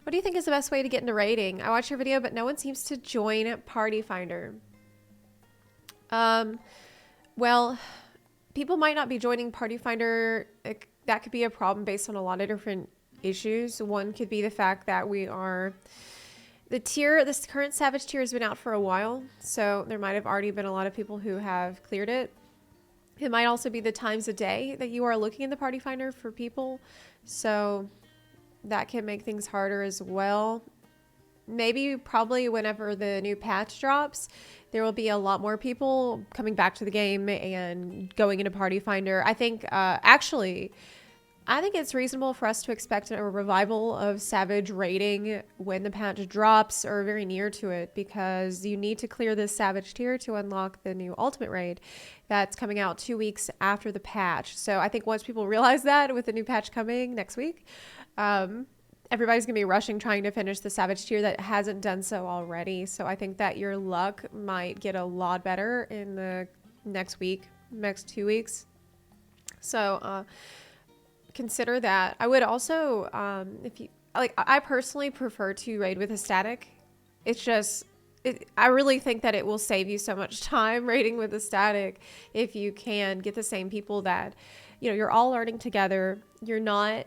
What do you think is the best way to get into raiding? I watched your video, but no one seems to join Party Finder. Well, people might not be joining Party Finder. That could be a problem based on a lot of different issues. One could be the fact that this current Savage tier has been out for a while, so there might have already been a lot of people who have cleared it. It might also be the times of day that you are looking in the Party Finder for people, so that can make things harder as well. Probably whenever the new patch drops, there will be a lot more people coming back to the game and going into Party Finder. I think it's reasonable for us to expect a revival of Savage raiding when the patch drops or very near to it, because you need to clear this Savage tier to unlock the new Ultimate Raid that's coming out 2 weeks after the patch. So I think once people realize that with the new patch coming next week, everybody's going to be rushing trying to finish the Savage tier that hasn't done so already. So I think that your luck might get a lot better in the next 2 weeks. So, consider that. I would also, I personally prefer to raid with a static. I really think that it will save you so much time raiding with a static if you can get the same people that, you're all learning together. You're not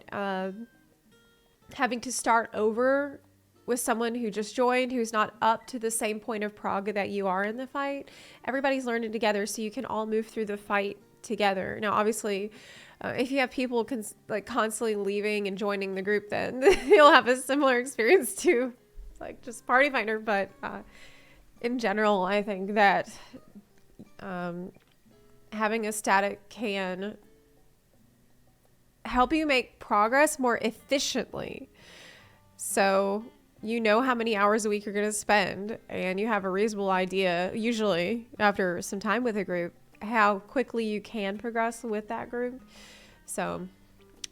having to start over with someone who just joined, who's not up to the same point of prog that you are in the fight. Everybody's learning together, so you can all move through the fight together. Now, obviously, if you have people constantly leaving and joining the group, then you'll have a similar experience to just Party Finder. But in general, I think that having a static can help you make progress more efficiently. So you know how many hours a week you're going to spend, and you have a reasonable idea, usually after some time with a group, how quickly you can progress with that group. So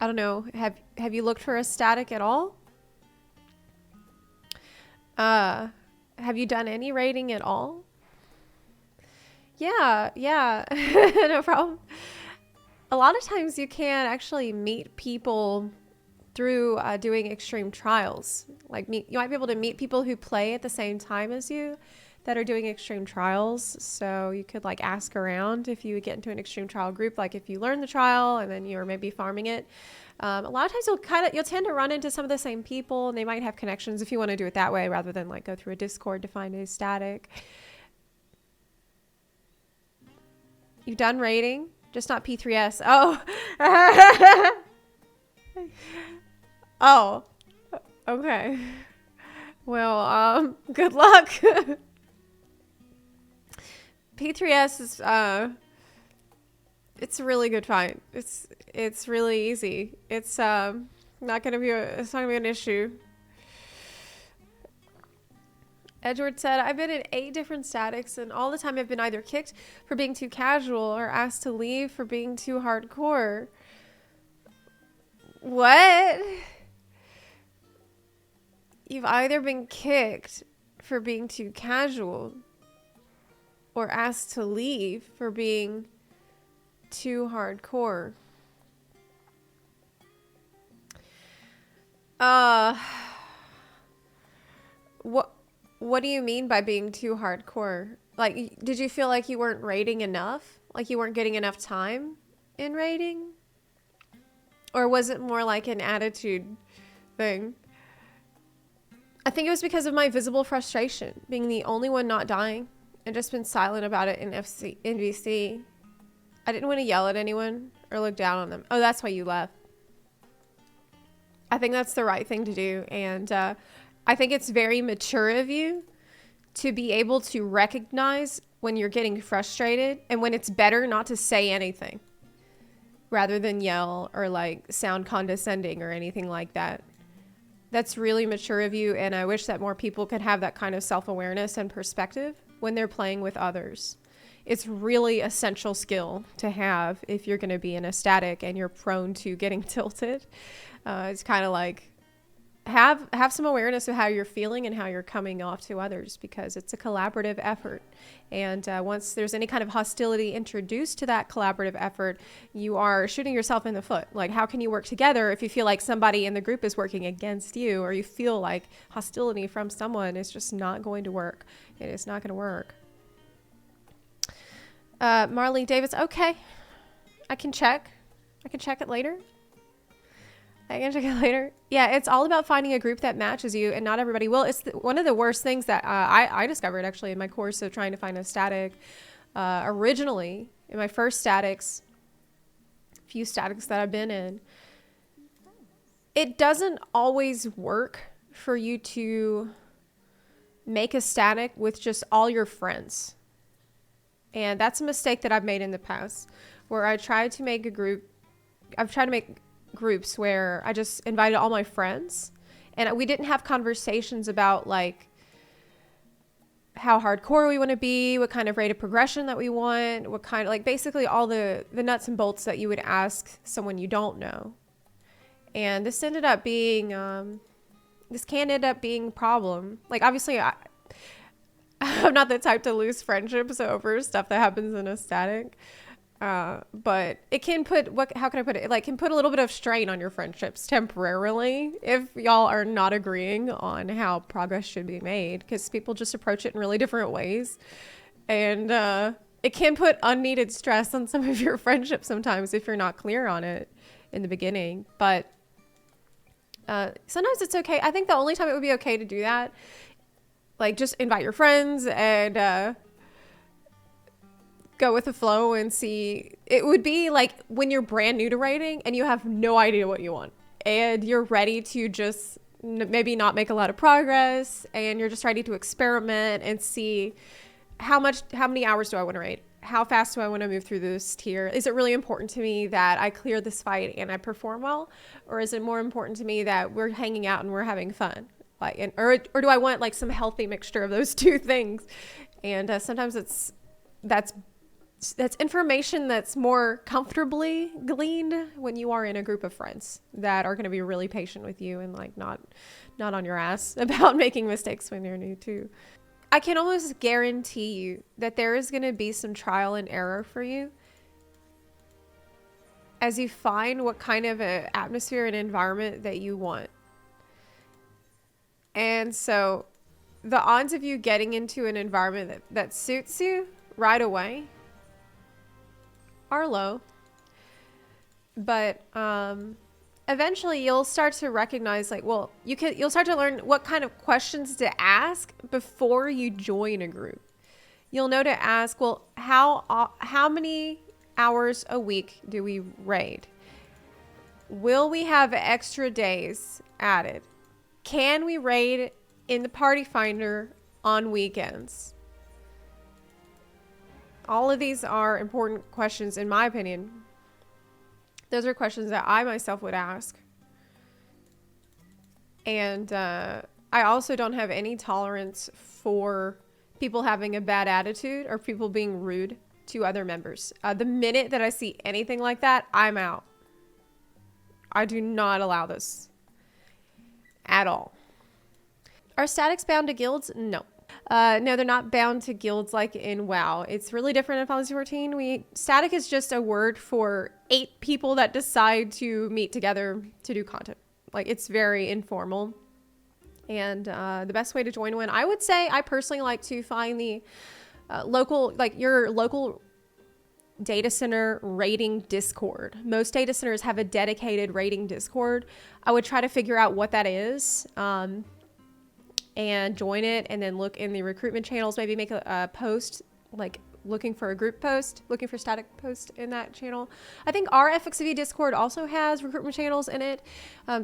I don't know, have you looked for a static at all? Have you done any raiding at all? Yeah no problem. A lot of times you can actually meet people through doing extreme trials. You might be able to meet people who play at the same time as you that are doing extreme trials. So you could ask around if you get into an extreme trial group, if you learn the trial and then you're maybe farming it. A lot of times you'll tend to run into some of the same people, and they might have connections if you want to do it that way rather than go through a Discord to find a static. You've done raiding, just not P3S. Oh. Oh. Okay. Well, good luck. P3S is it's a really good fight. It's really easy. It's not gonna be an issue. Edward said, I've been in 8 different statics, and all the time I've been either kicked for being too casual or asked to leave for being too hardcore. What? You've either been kicked for being too casual or asked to leave for being too hardcore. What do you mean by being too hardcore? Did you feel like you weren't raiding enough? Like you weren't getting enough time in raiding? Or was it more like an attitude thing? I think it was because of my visible frustration, being the only one not dying and just been silent about it in NVC. I didn't want to yell at anyone or look down on them. Oh, that's why you left. I think that's the right thing to do. And I think it's very mature of you to be able to recognize when you're getting frustrated and when it's better not to say anything rather than yell or sound condescending or anything like that. That's really mature of you, and I wish that more people could have that kind of self-awareness and perspective when they're playing with others. It's really essential skill to have if you're going to be in a static and you're prone to getting tilted. It's kind of like have some awareness of how you're feeling and how you're coming off to others, because it's a collaborative effort. And once there's any kind of hostility introduced to that collaborative effort, you are shooting yourself in the foot. Like, how can you work together if you feel like somebody in the group is working against you, or you feel like hostility from someone? Is just not going to work. It is not going to work. Marley Davis. Okay. I can check it later. Yeah, it's all about finding a group that matches you, and not everybody will. It's one of the worst things that I discovered actually in my course of trying to find a static. Originally, in my first few statics that I've been in, it doesn't always work for you to make a static with just all your friends. And that's a mistake that I've made in the past, where I tried to make a group. I've tried to make groups where I just invited all my friends, and we didn't have conversations about like how hardcore we want to be, what kind of rate of progression that we want, what kind of, like, basically all the nuts and bolts that you would ask someone you don't know. And this ended up being this can end up being a problem. Like, obviously I'm not the type to lose friendships over stuff that happens in a static. But it can put, how can I put it? Like, can put a little bit of strain on your friendships temporarily if y'all are not agreeing on how progress should be made, because people just approach it in really different ways. And, it can put unneeded stress on some of your friendships sometimes if you're not clear on it in the beginning. But, sometimes it's okay. I think the only time it would be okay to do that, like, just invite your friends and, go with the flow and see. It would be like when you're brand new to writing and you have no idea what you want, and you're ready to just maybe not make a lot of progress, and you're just ready to experiment and see how many hours do I want to write? How fast do I want to move through this tier? Is it really important to me that I clear this fight and I perform well? Or is it more important to me that we're hanging out and we're having fun? Like, or do I want like some healthy mixture of those two things? And sometimes that's information that's more comfortably gleaned when you are in a group of friends that are going to be really patient with you and like not on your ass about making mistakes when you're new too. I can almost guarantee you that there is going to be some trial and error for you as you find what kind of an atmosphere and environment that you want. And so the odds of you getting into an environment that suits you right away are low. But eventually you'll start to recognize, like, well, you'll start to learn what kind of questions to ask before you join a group. You'll know to ask, well, how many hours a week do we raid? Will we have extra days added? Can we raid in the party finder on weekends? All of these are important questions, in my opinion. Those are questions that I myself would ask. And I also don't have any tolerance for people having a bad attitude or people being rude to other members. The minute that I see anything like that, I'm out. I do not allow this at all. Are statics bound to guilds? No. No, they're not bound to guilds like in WoW. It's really different in Final Fantasy 14. Static is just a word for 8 people that decide to meet together to do content. Like, it's very informal. And the best way to join one, I would say, I personally like to find the your local data center rating Discord. Most data centers have a dedicated rating Discord. I would try to figure out what that is. And join it, and then look in the recruitment channels, maybe make a post, like looking for a group post, looking for static post in that channel. I think our FXV Discord also has recruitment channels in it.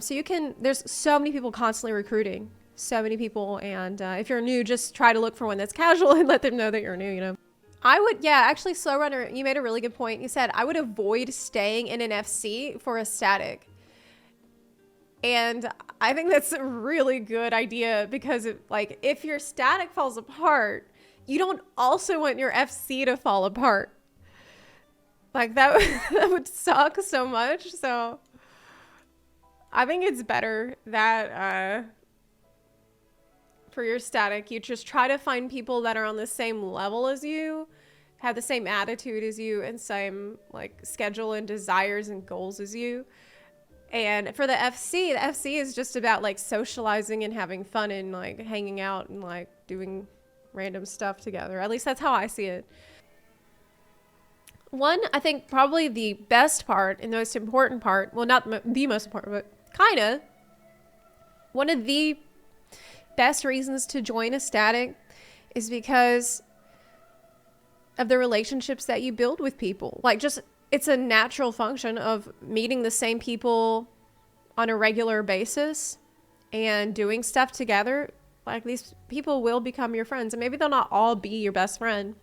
So there's so many people constantly recruiting, so many people. And if you're new, just try to look for one that's casual and let them know that you're new, you know. Actually, Slow Runner, you made a really good point. You said, I would avoid staying in an FC for a static. And I think that's a really good idea, because if your static falls apart, you don't also want your FC to fall apart. Like, that would suck so much. So I think it's better that for your static, you just try to find people that are on the same level as you, have the same attitude as you, and same like schedule and desires and goals as you. And for the FC is just about like socializing and having fun and like hanging out and like doing random stuff together. At least that's how I see it. One, I think probably the best part and the most important part, well, not the most important, but kind of one of the best reasons to join a static is because of the relationships that you build with people. Like, just, it's a natural function of meeting the same people on a regular basis and doing stuff together. Like, these people will become your friends, and maybe they'll not all be your best friend,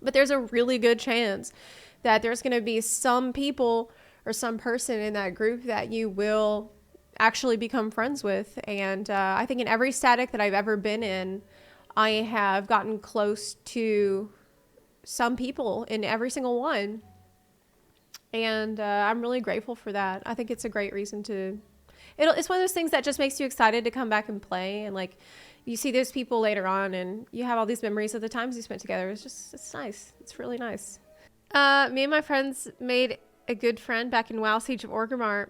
but there's a really good chance that there's going to be some people or some person in that group that you will actually become friends with. And I think in every static that I've ever been in, I have gotten close to some people in every single one. And I'm really grateful for that. I think it's a great reason to... It's one of those things that just makes you excited to come back and play. And like, you see those people later on and you have all these memories of the times you spent together. It's nice. It's really nice. Me and my friends made a good friend back in WoW Siege of Orgrimmar.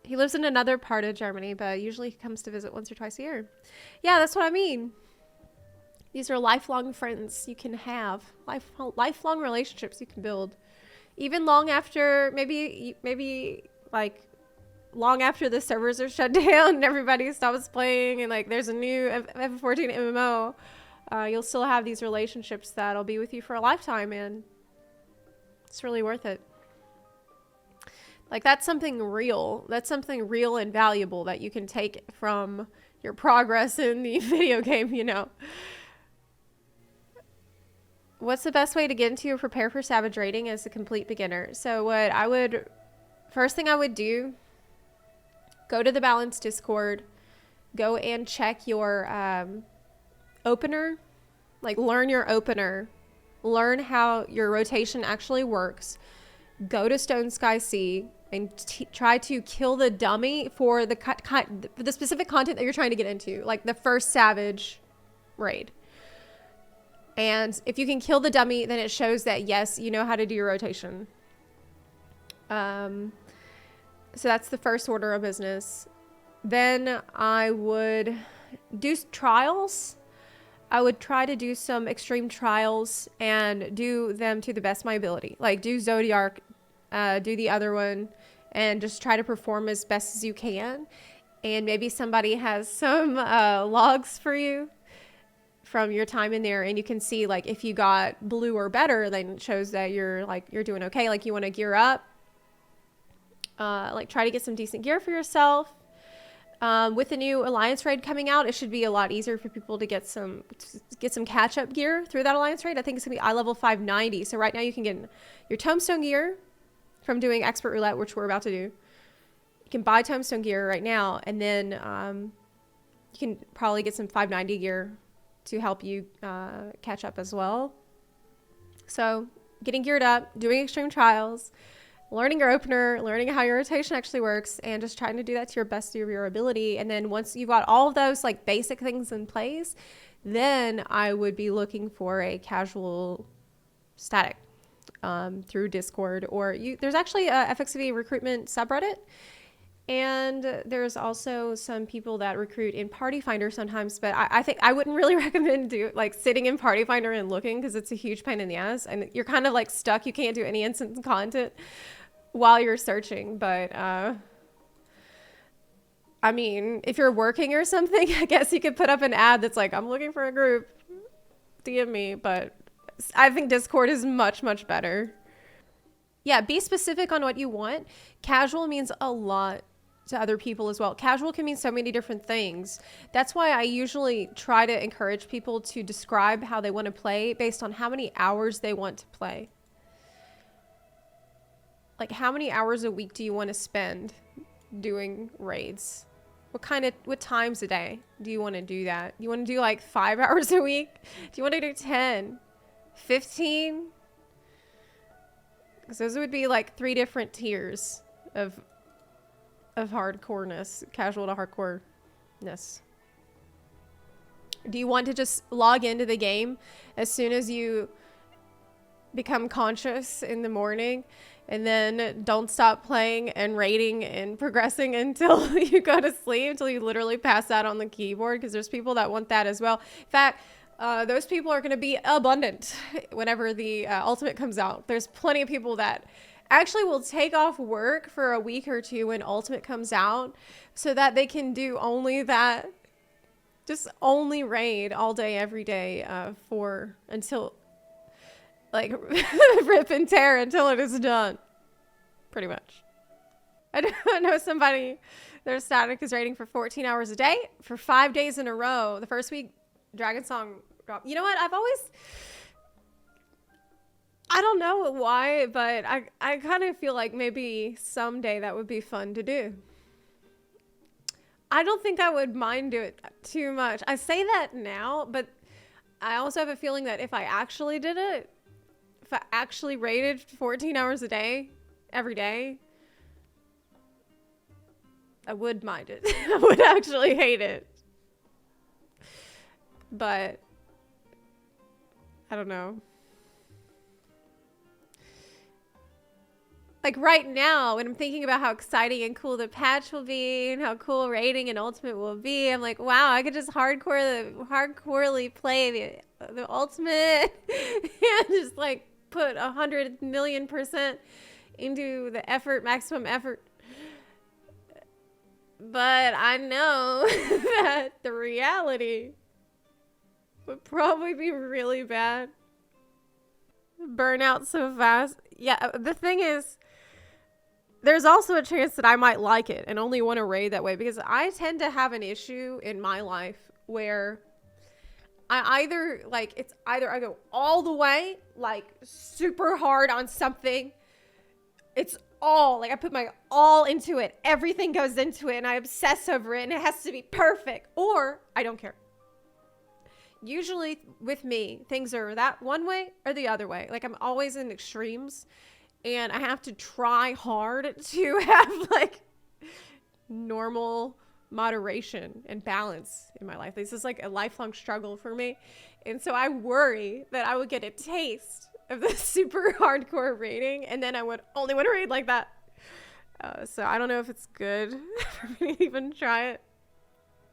He lives in another part of Germany, but usually he comes to visit once or twice a year. Yeah, that's what I mean. These are lifelong friends you can have. Lifelong relationships you can build. Even long after, maybe like long after the servers are shut down and everybody stops playing and like there's a new F14 MMO, you'll still have these relationships that'll be with you for a lifetime, and it's really worth it. Like, that's something real. That's something real and valuable that you can take from your progress in the video game, you know. What's the best way to get into or prepare for Savage Raiding as a complete beginner? So first thing I would do, go to the Balance Discord, go and check your opener, like learn your opener, learn how your rotation actually works, go to Stone Sky Sea and try to kill the dummy for the specific content that you're trying to get into, like the first Savage raid. And if you can kill the dummy, then it shows that, yes, you know how to do your rotation. So that's the first order of business. Then I would do trials. I would try to do some extreme trials and do them to the best of my ability. Like, do Zodiac, do the other one, and just try to perform as best as you can. And maybe somebody has some logs for you from your time in there, and you can see like if you got blue or better, then it shows that you're doing okay. Like, you want to gear up, like try to get some decent gear for yourself. With the new Alliance raid coming out, it should be a lot easier for people to get some catch-up gear through that Alliance raid. I think it's gonna be eye level 590. So right now you can get your Tombstone gear from doing Expert Roulette, which we're about to do. You can buy Tombstone gear right now, and then you can probably get some 590 gear to help you catch up as well. So getting geared up, doing extreme trials, learning your opener, learning how your rotation actually works, and just trying to do that to your best of your ability. And then once you've got all of those like basic things in place, then I would be looking for a casual static through Discord, or there's actually a FXV recruitment subreddit. And there's also some people that recruit in Party Finder sometimes, but I think I wouldn't really recommend sitting in Party Finder and looking, because it's a huge pain in the ass and you're kind of like stuck. You can't do any instant content while you're searching. But I mean, if you're working or something, I guess you could put up an ad that's like, I'm looking for a group, DM me. But I think Discord is much, much better. Yeah, be specific on what you want. Casual means a lot to other people as well. Casual can mean so many different things. That's why I usually try to encourage people to describe how they want to play based on how many hours they want to play. Like, how many hours a week do you want to spend doing raids? What times a day do you want to do that? You want to do like 5 hours a week? Do you want to do 10, 15? Because those would be like 3 different tiers of of hardcoreness, casual to hardcoreness? Do you want to just log into the game as soon as you become conscious in the morning and then don't stop playing and raiding and progressing until you go to sleep, until you literally pass out on the keyboard? Because there's people that want that as well. In fact, those people are going to be abundant whenever the Ultimate comes out. There's plenty of people that actually will take off work for a week or two when Ultimate comes out so that they can do only that, just only raid all day, every day for until like rip and tear until it is done. Pretty much. I know somebody, their static is raiding for 14 hours a day for 5 days in a row. The first week, Dragon Song dropped. You know what? I don't know why, but I kind of feel like maybe someday that would be fun to do. I don't think I would mind it too much. I say that now, but I also have a feeling that if I actually did it, if I actually raided 14 hours a day, every day, I would mind it. I would actually hate it. But I don't know. Like right now, when I'm thinking about how exciting and cool the patch will be and how cool raiding and Ultimate will be, I'm like, wow, I could just hardcorely play the Ultimate and just like put 100,000,000% into the effort, maximum effort. But I know that the reality would probably be really bad. Burn out so fast. Yeah, the thing is, there's also a chance that I might like it and only want to raid that way, because I tend to have an issue in my life where I either I go all the way, like super hard on something. It's all, like I put my all into it. Everything goes into it and I obsess over it and it has to be perfect, or I don't care. Usually with me, things are that one way or the other way. Like I'm always in extremes. And I have to try hard to have like normal moderation and balance in my life. This is like a lifelong struggle for me. And so I worry that I would get a taste of the super hardcore raiding and then I would only want to raid like that. So I don't know if it's good for me to even try it.